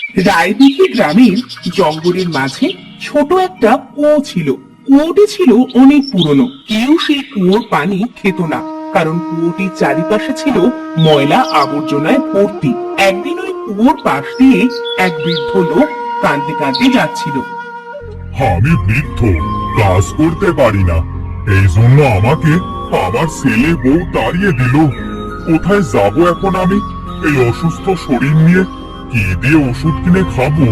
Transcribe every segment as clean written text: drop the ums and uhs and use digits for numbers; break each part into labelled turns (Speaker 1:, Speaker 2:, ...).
Speaker 1: রায়দিঘি গ্রামের জঙ্গলের মাঝে ছোট একটা কুয়ো ছিল। কুয়োটি ছিল অনেক পুরনো, কেউ সেই কুয়োর পানি খেত না, কারণ কুয়োটির চারিপাশে ছিল ময়লা আবর্জনায় ভর্তি। একদিন ওই কুয়োর পাশ দিয়ে এক বৃদ্ধ লোক কাঁদতে কাঁদতে যাচ্ছিল।
Speaker 2: আমি বৃদ্ধ, কাজ করতে পারি না, এই জন্য আমাকে আমার ছেলে বউ তাড়িয়ে দিল। কোথায় যাব এখন আমি এই অসুস্থ শরীর নিয়ে? কি দিয়ে ওষুধ কিনে খাবো?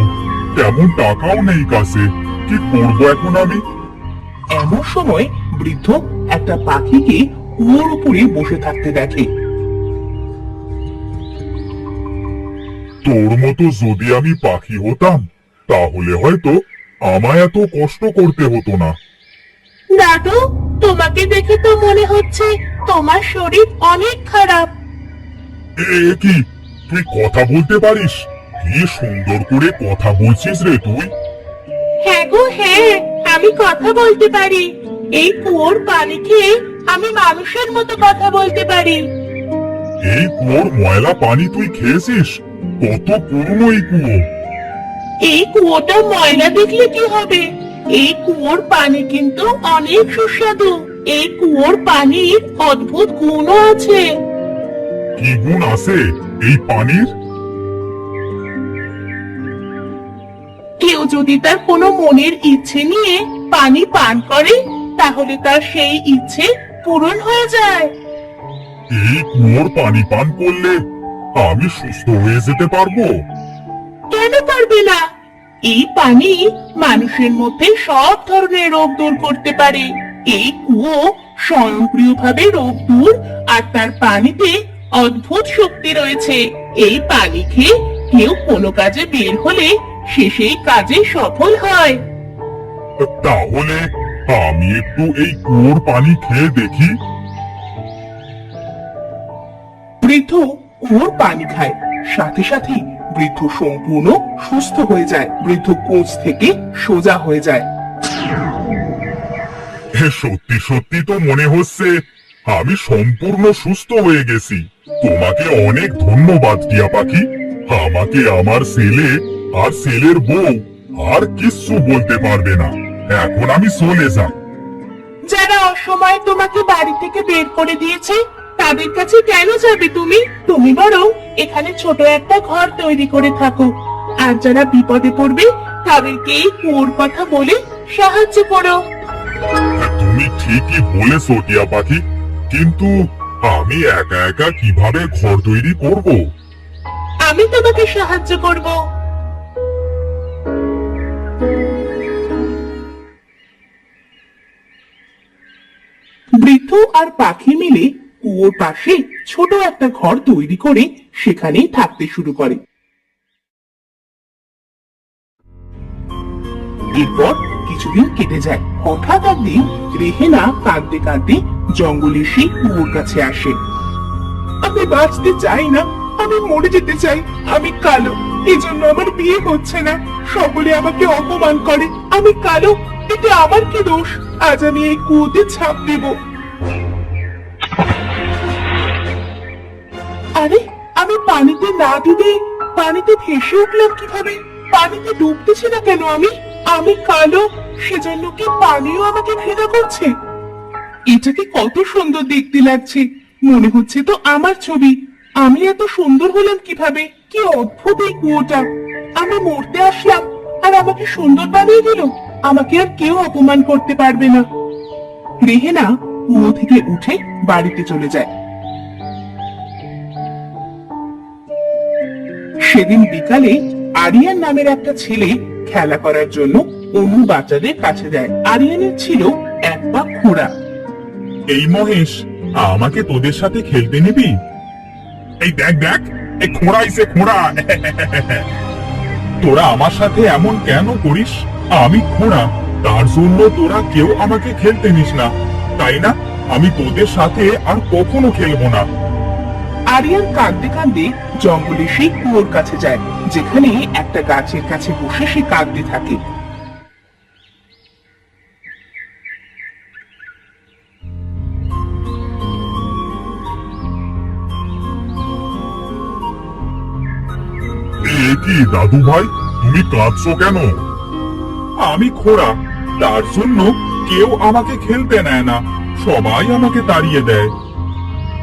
Speaker 2: তেমন টাকাও নেই কাছে, কি করবো এখন আমি?
Speaker 1: এমন সময় বৃদ্ধ একটা পাখিকে কুয়োর উপরে বসে থাকতে দেখে।
Speaker 2: তোর মতো যদি আমি পাখি হতাম তাহলে হয়তো আমায় এত কষ্ট করতে হতো না।
Speaker 3: দাদু, তোমাকে দেখে তো মনে হচ্ছে তোমার শরীর অনেক খারাপ।
Speaker 2: কি তুই কথা বলতে পারিস? কি সুন্দর করে কথা বলছিস রে তুই।
Speaker 3: হ্যাঁ গো হ্যাঁ, আমি কথা বলতে পারি। এই কুয়োর পানি খেয়ে আমি মানুষের মতো কথা বলতে পারি।
Speaker 2: এই কুয়োর ময়লা পানি তুই খেয়েছিস? কত পুরনো এই কুয়ো!
Speaker 3: এই কুয়োটা ময়লা দেখলে কি হবে? এই কুয়োর পানি কিন্তু অনেক সুস্বাদু। এই কুয়োর পানির অদ্ভুত গুণও আছে।
Speaker 2: কি গুণ আছে এই পানির?
Speaker 3: কেউ যদি তার কোনো মনের ইচ্ছে নিয়ে পানি পান করে, তাহলে তার সেই ইচ্ছে পূরণ হয়ে যায়।
Speaker 2: এই কুয়োর পানি পান করলে আমি সুস্থ হয়ে যেতে পারবো?
Speaker 3: কেন পারবে না? এই পানি মানুষের মধ্যে সব ধরনের রোগ দূর করতে পারে। এই কুয়ো স্বয়ংক্রিয়ভাবে রোগ দূর, আর তার পানিতে অদ্ভুত শক্তি রয়েছে। এই পানি খেয়ে কেউ কোনো কাজে বের হলে সে সেই কাজে সফল হয়।
Speaker 2: তাহলে আমি একটু এই কুয়োর পানি খেয়ে দেখি।
Speaker 1: বৃদ্ধ কুয়োর পানি খায়, সাথে সাথে বৃদ্ধ সম্পূর্ণ সুস্থ হয়ে যায়। বৃদ্ধ কোচ থেকে সোজা হয়ে যায়।
Speaker 2: সত্যি সত্যি তো মনে হচ্ছে আমি সম্পূর্ণ সুস্থ হয়ে গেছি। তোমাকে অনেক ধন্যবাদ টিয়া পাখি। আমাকে আমার ছেলে আর ছেলের বউ আর কিচ্ছু বলতে পারবে না। এখন আমি চলে যাই।
Speaker 3: যারা অসময়ে তোমাকে বাড়ি থেকে বের করে দিয়েছে, তাদের কাছে কেন যাবে তুমি? তুমি বরং এখানে ছোট একটা ঘর তৈরি করে থাকো। আর যারা বিপদে পড়বে তাদেরকে এই কুয়োর কথা বলে সাহায্য করো।
Speaker 2: তুমি ঠিকই বলেছো টিয়া পাখি, কিন্তু আমি একা একা কিভাবে ঘর তৈরি করব?
Speaker 3: আমি তোমাকে সাহায্য করব।
Speaker 1: বৃদ্ধ আর পাখি মিলে কুয়োর পাশে ছোট একটা ঘর তৈরি করে সেখানেই থাকতে শুরু করে। এরপর কিছুদিন কেটে যায়। হঠাৎ একদিন রেহেনা কাঁদতে কাঁদতে জঙ্গলের সেই কুয়োর কাছে আসে। আমি বাঁচতে চাই না, আমি মরে যেতে চাই। আমি কালো, এই জন্য আমার বিয়ে হচ্ছে না। সকলে আমাকে অপমান করে। আমি কালো, এতে আমার কি দোষ? আজ আমি এই কুয়োতে ঝাঁপ দেব। আরে, আমি পানিতে না ডুবে পানিতে ভেসে উঠলাম কিভাবে? পানিতে ডুবতেছি না কেন আমি? আমি কালো, সেজন্য কি পানিও আমাকে ঘৃণা করছে? এটাকে কত সুন্দর দেখতে লাগছে, মনে হচ্ছে তো আমার ছবি। আমি এত সুন্দর হলাম কিভাবে? কি অদ্ভুত এই কুয়োটা! আমি মরতে আসলাম আর আমাকে সুন্দর বানিয়ে দিল। আমাকে আর কেউ অপমান করতে পারবে না। রেহেনা কুয়ো থেকে উঠে বাড়িতে চলে যায়। সেদিন বিকালে আরিয়ান নামের একটা ছেলে খেলা করার জন্য অন্য বাচ্চাদের কাছে যায়। আরিয়ানের ছিল এক পা খোঁড়া।
Speaker 2: এই মহেশ, আমাকে তোদের সাথে খেলতে নিবি? এই দেখ দেখ, এই খোঁড়া এসে খোঁড়া। তোরা আমার সাথে এমন কেন করিস? আমি খোঁড়া, তার জন্য তোরা কেউ আমাকে খেলতে নিস না, তাই না? আমি তোদের সাথে আর কখনো খেলবো না।
Speaker 1: আরিয়ান কাঁদতে কাঁদতে জঙ্গলে সেই কুয়োর কাছে যায়, যেখানে একটা গাছের কাছে বসে সে কাঁদতে থাকে।
Speaker 2: কি দাদু ভাই, তুমি কাঁদছো কেন? আমি খোড়া, তার জন্য কেউ আমাকে খেলতে নেয় না, সবাই আমাকে তাড়িয়ে দেয়।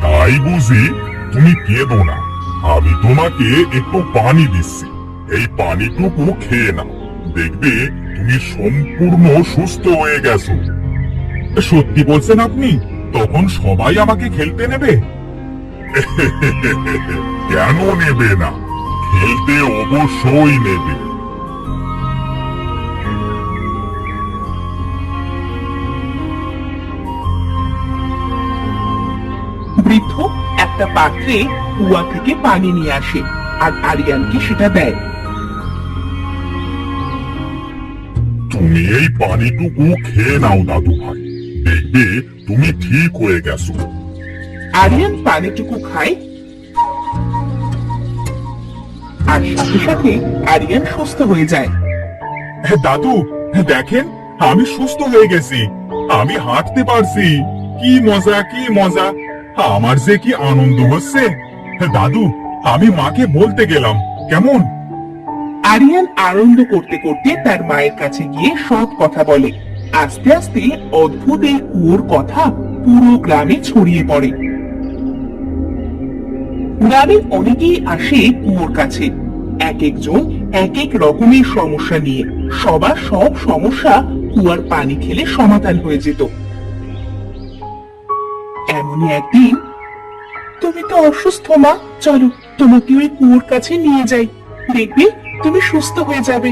Speaker 2: তাই বুঝি? তুমি কেঁদো না, আমি তোমাকে একটু পানি দিচ্ছি, এই পানিটুকু খেয়ে নাও, দেখবে তুমি সম্পূর্ণ সুস্থ হয়ে গেছো। সত্যি বলছেন আপনি? তখন সবাই আমাকে খেলতে নেবে? কেন নেবে না, খেলতে অবশ্যই নেবে।
Speaker 3: বৃদ্ধ একটা পাত্রে কুয়া থেকে পানি নিয়ে আসে আর আরিয়ানকে সেটা দেয়।
Speaker 2: তুমি এই পানিটুকু খেয়ে নাও দাদু ভাই, দেখবে তুমি ঠিক হয়ে গেছো।
Speaker 3: আরিয়ান পানিটুকু খায় আর সাথে সাথে আরিয়ান সুস্থ হয়ে যায়।
Speaker 2: দাদু দেখেন, আমি সুস্থ হয়ে গেছি, আমি হাঁটতে পারছি। কি মজা, কি মজা, আমার যে কি আনন্দ হচ্ছে। দাদু, আমি মাকে বলতে গেলাম, কেমন?
Speaker 3: আরিয়ান আনন্দ করতে করতে তার মায়ের কাছে গিয়ে সব কথা বলে। আস্তে আস্তে অদ্ভুত এই কুয়োর কথা পুরো গ্রামে ছড়িয়ে পড়ে। গ্রামের অনেকেই আসে কুয়োর কাছে, এক একজন এক এক রকমের সমস্যা নিয়ে। সবার সব সমস্যা কুয়ার পানি খেলে সমাধান হয়ে যেত। এমনই একদিন, তুমি তো অসুস্থ মা, চলো তোমাকে ওই কুয়োর কাছে নিয়ে যাই, দেখবে তুমি সুস্থ হয়ে যাবে।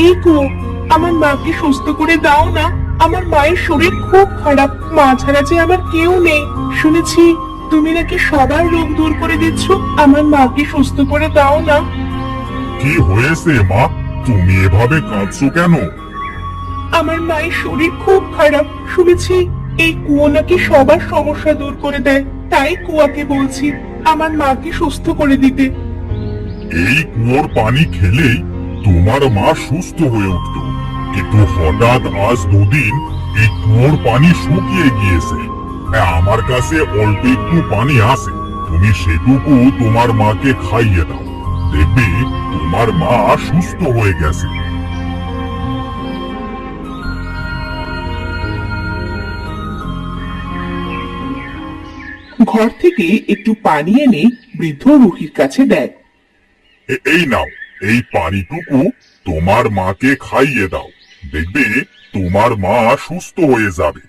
Speaker 3: এই কুয়ো, আমার মাকে সুস্থ করে দাও না, আমার মায়ের শরীর খুব খারাপ, মা ছাড়া যে আমার কেউ নেই। শুনেছি তুমি নাকি সবার রোগ দূর করে দিচ্ছ, আমার মাকে সুস্থ করে দাও না।
Speaker 2: কি হয়েছে মা, তুমি এভাবে কাঁদছো কেন?
Speaker 3: আমার মায়ের শরীর খুব খারাপ, শুনেছি এই কুয়ো নাকি সবার সমস্যা দূর করে দেয়, তাই কুয়াকে বলছি আমার মাকে সুস্থ করে দিতে।
Speaker 2: এই কুয়োর পানি খেলেই তোমার মা সুস্থ হয়ে উঠত, কিন্তু হঠাৎ আজ দুদিন এই কুয়োর পানি শুকিয়ে গিয়েছে। আমার কাছে অল্প একটু পানি আছে, তুমি সেটুকু তোমার মাকে খাইয়ে দাও, দেখবে তোমার মা সুস্থ হয়ে গেছে।
Speaker 3: ঘর থেকে একটু পানি এনে বৃদ্ধ রুহির কাছে দেয়।
Speaker 2: এই নাও, এই পানিটুকু তোমার মাকে খাইয়ে দাও, দেখবে তোমার মা সুস্থ হয়ে যাবে।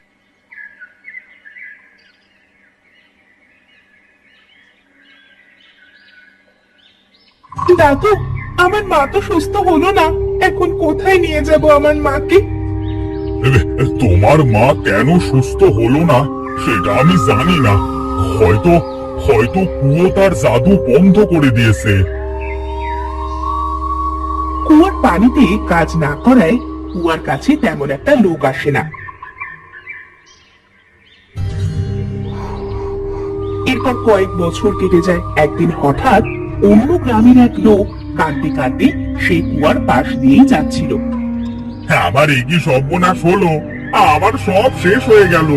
Speaker 3: দাদু, আমার মা তো সুস্থ হলো না, এখন কোথায় নিয়ে যাব আমার মাকে?
Speaker 2: তোমার মা কেন সুস্থ হলো না সেটা আমি জানি না, হয়তো হয়তো কুয়ো তার জাদু বন্ধ করে দিয়েছে।
Speaker 3: কুয়ার পানিতে কাজ না করায় কুয়ার কাছে তেমন একটা লোক আসে না। এরপর কয়েক বছর কেটে যায়। একদিন হঠাৎ অন্য গ্রামের এক লোক কাঁদতে কাঁদতে সেই কুয়ার পাশ দিয়েই যাচ্ছিল।
Speaker 2: আমার কি সর্বনাশ হলো, আমার সব শেষ হয়ে গেল,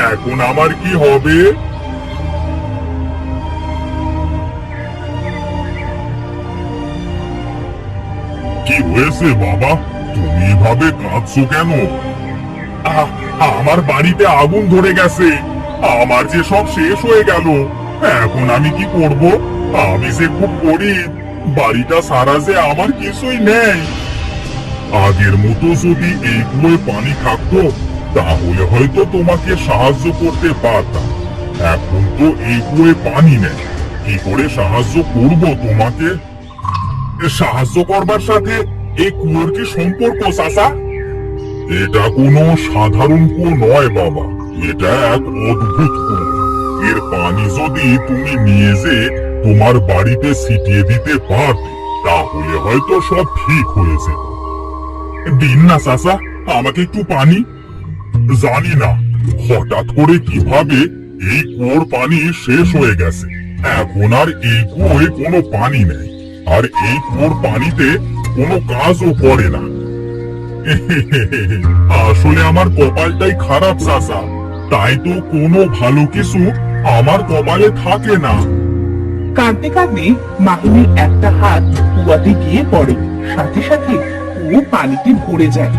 Speaker 2: এখন আমার কি হবে? কি হয়েছে বাবা, তুমি এভাবে কাঁদছো কেন? আমার বাড়িতে আগুন ধরে গেছে, আমার যে সব শেষ হয়ে গেল, এখন আমি কি করব? আমি যে খুব গরিব, বাড়িটা সারা যে আমার কিছুই নেই। আগের মতো যদি এই কুয়োয় পানি থাকতো তাহলে হয়তো তোমাকে সাহায্য করতে পারতাম, এখন তো এই কুয়োয় পানি নেই, কি করে সাহায্য করব তোমাকে? সাহায্য করবার সাথে এই কুয়োর কি সম্পর্ক চাচা? এটা কোনো সাধারণ কুয়ো নয় বাবা, এটা এক অদ্ভুত কুয়ো। এর পানি যদি তুমি নিয়ে যে তোমার বাড়িতে ছিটিয়ে দিতে পারতে তাহলে হয়তো সব ঠিক হয়ে যেত। দিন না চাচা, আমাকে একটু পানি। জানি না হঠাৎ করে কিভাবে এই কুয়োর পানি শেষ হয়ে গেছে, এখন আর এই কুয়োয় কোনো পানি নেই, আর এই কুয়োর পানিতে কোনো কাজও করে না। আসলে আমার কপালটাই খারাপ চাচা, তাই তো কোনো ভালো কিছু আমার কপালে থাকে না।
Speaker 1: কাঁদতে কাঁদতে মাহিমের একটা হাত কুয়াতে গিয়ে পড়ে, সাথে সাথে কুয়ো পানিতে ভরে যায়।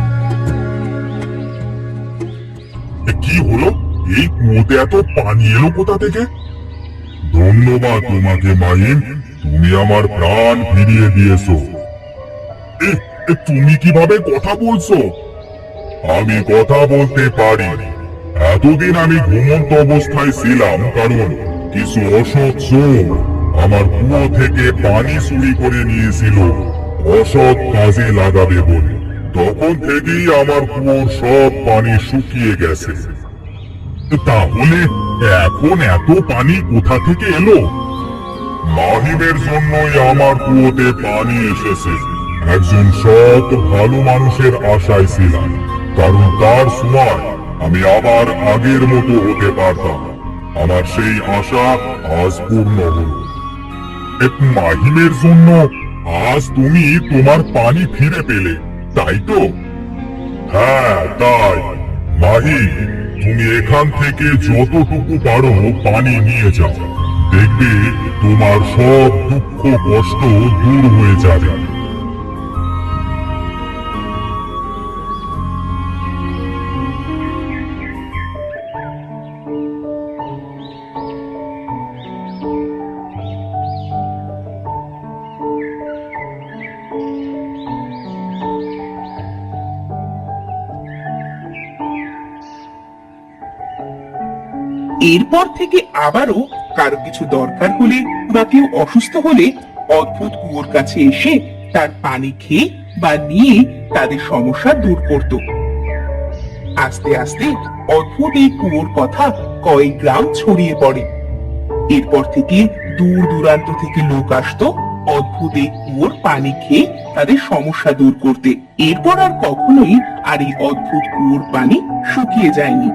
Speaker 2: কি হলো? এই কুয়োতে এত পানি এলো কোথা থেকে? ধন্যবাদ তোমাকে মাহিম, তুমি আমার প্রাণ ফিরিয়ে দিয়েছো। তুমি কিভাবে কথা বলছো? আমি কথা বলতে পারি। এতদিন আমি ঘুমন্ত অবস্থায় ছিলাম কারণ কিছু অসৎ চোর আমার কুয়ো থেকে পানি চুরি করে নিয়েছিল অসৎ কাজে লাগাবে বলে। তখন থেকেই আমার কুয়োর সব পানি শুকিয়ে গেছে। তাহলে এখন এত পানি কোথা থেকে এলো? মাহিমের জন্যই আমার কুয়োতে পানি এসেছে। একজন সৎ ভালো মানুষের আশায় ছিলাম, কারণ তার ছোঁয়ায় আমি আবার আগের মতো হতে পারতাম। আমার সেই আশা আজ পূর্ণ হল। মাহিমের জন্য আজ তুমি তোমার পানি ফিরে পেলে, তাই তো? হ্যাঁ তাই। মাহিম, তুমি এখান থেকে যতটুকু পারো পানি নিয়ে যাও, দেখবে তোমার সব দুঃখ কষ্ট দূর হয়ে যাবে।
Speaker 1: এরপর থেকে আবারও কারো কিছু দরকার হলে বা কেউ অসুস্থ হলে অদ্ভুত কুয়োর কাছে এসে তার পানি খেয়ে বা নিয়ে তাদের সমস্যা দূর করত। আস্তে আস্তে অদ্ভুত এই কুয়োর কথা কয়েক গ্রাম ছড়িয়ে পড়ে। এরপর থেকে দূর দূরান্ত থেকে লোক আসতো অদ্ভুত এই কুয়োর পানি খেয়ে তাদের সমস্যা দূর করতে। এরপর আর কখনোই আর এই অদ্ভুত কুয়োর পানি শুকিয়ে যায়নি।